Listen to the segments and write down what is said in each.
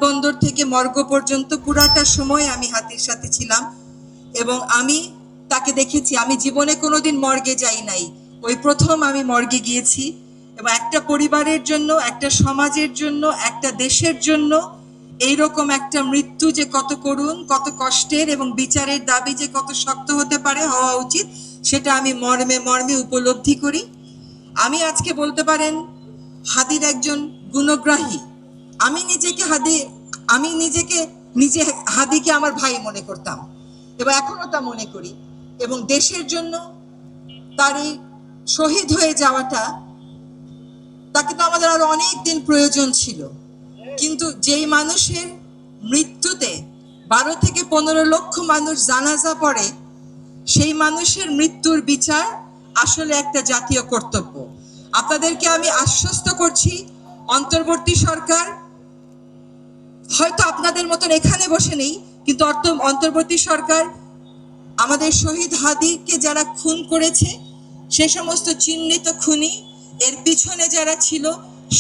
বিমানবন্দর থেকে মর্গ পর্যন্ত পুরাটা সময় আমি হাদির সাথে ছিলাম এবং আমি তাকে দেখেছি। আমি জীবনে কোনোদিন মর্গে যাই নাই, ওই প্রথম আমি মর্গে গিয়েছি। এবং একটা পরিবারের জন্য, একটা সমাজের জন্য, একটা দেশের জন্য এইরকম একটা মৃত্যু যে কত করুণ, কত কষ্টের এবং বিচারের দাবি যে কত শক্ত হতে পারে, হওয়া উচিত, সেটা আমি মর্মে মর্মে উপলব্ধি করি। আমি আজকে বলতে পারেন হাদির একজন গুণগ্রাহী। আমি নিজে হাদিকে আমার ভাই মনে করতাম এবং এখনো তা মনে করি। এবং দেশের জন্য তার এই শহীদ হয়ে যাওয়াটা, তাকে তো আমাদের আরো অনেক দিন প্রয়োজন ছিল, কিন্তু যেই মানুষের মৃত্যুতে 12 থেকে 15 লক্ষ মানুষ জানাজা পড়ে, সেই মানুষের মৃত্যুর বিচার আসলে একটা জাতীয় কর্তব্য। আপনাদেরকে আমি আশ্বস্ত করছি, অন্তর্বর্তী সরকার হয়তো আপনাদের মতন এখানে বসে নেই, কিন্তু অন্তর্বর্তী সরকার আমাদের শহীদ হাদিকে যারা খুন করেছে, সে সমস্ত চিহ্নিত খুনি, এর পিছনে যারা ছিল,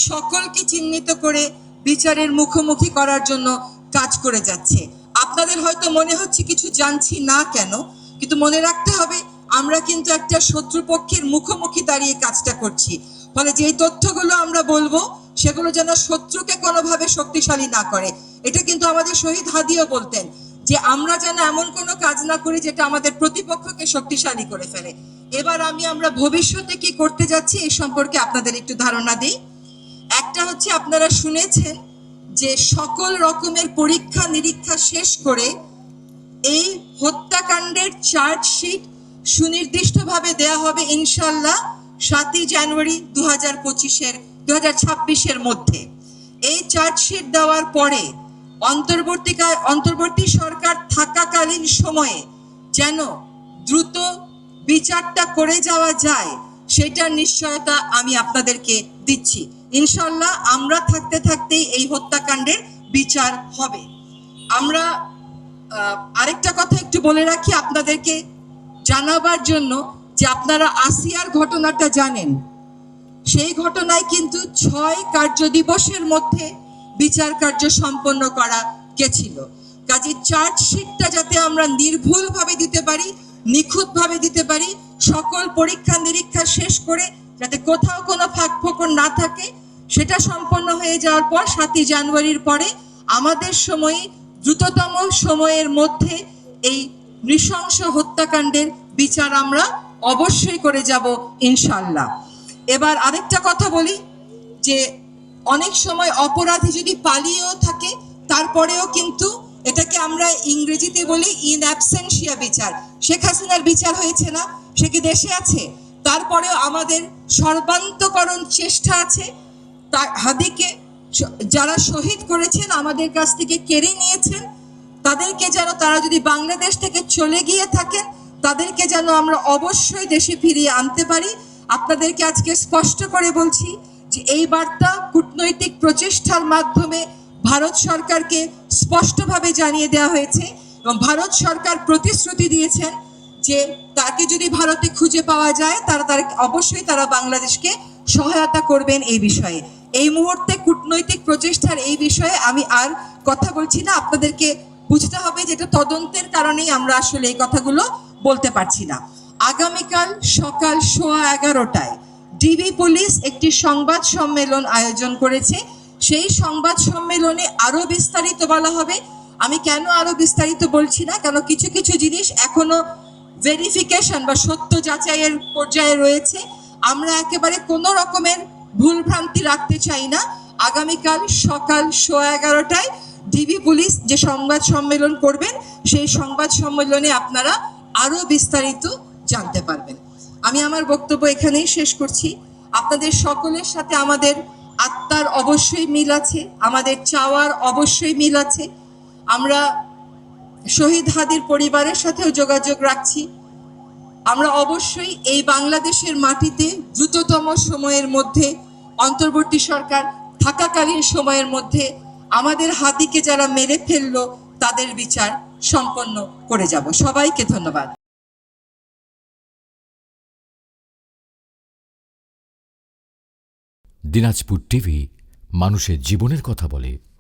সকলকে চিহ্নিত করে বিচারের মুখোমুখি করার জন্য কাজ করে যাচ্ছে। আপনাদের হয়তো মনে হচ্ছে কিছু জানছি না কেন, কিন্তু মনে রাখতে হবে আমরা কিন্তু একটা শত্রুপক্ষের মুখোমুখি দাঁড়িয়ে কাজটা করছি। ফলে যেই তথ্যগুলো আমরা বলবো সেগুলো যেন শত্রুকে কোনোভাবে শক্তিশালী না করে। এটা কিন্তু আমাদের শহীদ হাদিও বলতেন যে আমরা যেন এমন কোনো কাজ না করি যেটা আমাদের প্রতিপক্ষকে শক্তিশালী করে ফেলে। এবার আমরা ভবিষ্যতে কি করতে যাচ্ছি এই সম্পর্কে আপনাদের একটু ধারণা দিই। একটা হচ্ছে, আপনারা শুনেছেন যে সকল রকমের পরীক্ষা নিরীক্ষা শেষ করে এই হত্যাকাণ্ডের চার্জশিট সুনির্দিষ্টভাবে দেয়া হবে ইনশাআল্লাহ 7ই জানুয়ারি 2026-এর মধ্যে। এই চার্জশিট দেওয়ার পরে অন্তর্বর্তী সরকার থাকাকালীন সময়ে যেন দ্রুত বিচারটা করে যাওয়া যায়, সেটার নিশ্চয়তা আমি আপনাদেরকে দিচ্ছি। ইনশাআল্লাহ আমরা থাকতে থাকতেই এই হত্যাকাণ্ডের বিচার হবে। আমরা আরেকটা কথা একটু বলে রাখি আপনাদেরকে জানাবার জন্য, যে আপনারা আসিয়ার ঘটনাটা জানেন। সেই ঘটনায় কিন্তু 6 কার্য দিবসের মধ্যে বিচার কার্য সম্পন্ন করা গেছিল। কাজে চার্জশিটটা যাতে আমরা নির্ভুলভাবে দিতে পারি, নিখুঁতভাবে দিতে পারি, সকল পরীক্ষা নিরীক্ষা শেষ করে যাতে কোথাও কোনো ফাঁকফোকর না থাকে, সেটা সম্পন্ন হয়ে যাওয়ার পর 7ই জানুয়ারির পরে আমাদের সময়ে দ্রুততম সময়ের মধ্যে এই নৃশংস হত্যাকাণ্ডের বিচার আমরা অবশ্যই করে যাব ইনশাআল্লাহ। এবার আরেকটা কথা বলি, যে অনেক সময় অপরাধী যদি পালিয়েও থাকে, তারপরেও কিন্তু এটাকে আমরা ইংরেজিতে বলি ইন অ্যাবসেন্সিয়া বিচার। শেখ হাসিনার বিচার হয়েছে না, সে কি দেশে আছে? তারপরেও আমাদের সর্বান্তকরণ চেষ্টা আছে হাদিকে যারা শহীদ করেছেন, আমাদের কাছ থেকে কেড়ে নিয়েছেন, তাদেরকে যেন, তারা যদি বাংলাদেশ থেকে চলে গিয়ে থাকেন, তাদেরকে যেন আমরা অবশ্যই দেশে ফিরিয়ে আনতে পারি। আপনাদেরকে আজকে স্পষ্ট করে বলছি যে এই বার্তা কূটনৈতিক প্রচেষ্টার মাধ্যমে ভারত সরকারকে স্পষ্টভাবে জানিয়ে দেওয়া হয়েছে এবং ভারত সরকার প্রতিশ্রুতি দিয়েছেন যে তাকে যদি ভারতে খুঁজে পাওয়া যায়, তারা অবশ্যই বাংলাদেশকে সহায়তা করবেন এই বিষয়ে। এই মুহূর্তে কূটনৈতিক প্রচেষ্টার এই বিষয়ে আমি আর কথা বলছি না। আপনাদেরকে বুঝতে হবে যে এটা তদন্তের কারণেই আমরা আসলে এই কথাগুলো বলতে পারছি না। আগামীকাল সকাল 11:15টায় ডিবি পুলিশ একটি সংবাদ সম্মেলন আয়োজন করেছে। সেই সংবাদ সম্মেলনে আরো বিস্তারিত বলা হবে। আমি কেন আরো বিস্তারিত বলছি না, কারণ কিছু কিছু জিনিস এখনো ভেরিফিকেশন বা সত্য যাচাইয়ের পর্যায়ে রয়েছে। আমরা একেবারে কোনো রকমের ভুলভ্রান্তি রাখতে চাই না। আগামীকাল সকাল 11:15টায় ডিবি পুলিশ যে সংবাদ সম্মেলন করবেন, সেই সংবাদ সম্মেলনে আপনারা আরো বিস্তারিত জানতে পারবেন। আমি আমার বক্তব্য এখানেই শেষ করছি। আপনাদের সকলের সাথে আমাদের আত্মার অবশ্যই মিল আছে, আমাদের চাওয়ার অবশ্যই মিল আছে। আমরা শহীদ হাদির পরিবারের সাথেও যোগাযোগ রাখছি। আমরা অবশ্যই এই বাংলাদেশের মাটিতে দ্রুততম সময়ের মধ্যে, অন্তর্বর্তী সরকার থাকাকালীন সময়ের মধ্যে আমাদের হাদিকে যারা মেরে ফেললো তাদের বিচার সম্পন্ন করে যাব। সবাইকে ধন্যবাদ। দিনাজপুর টিভি মানুষের জীবনের কথা বলে।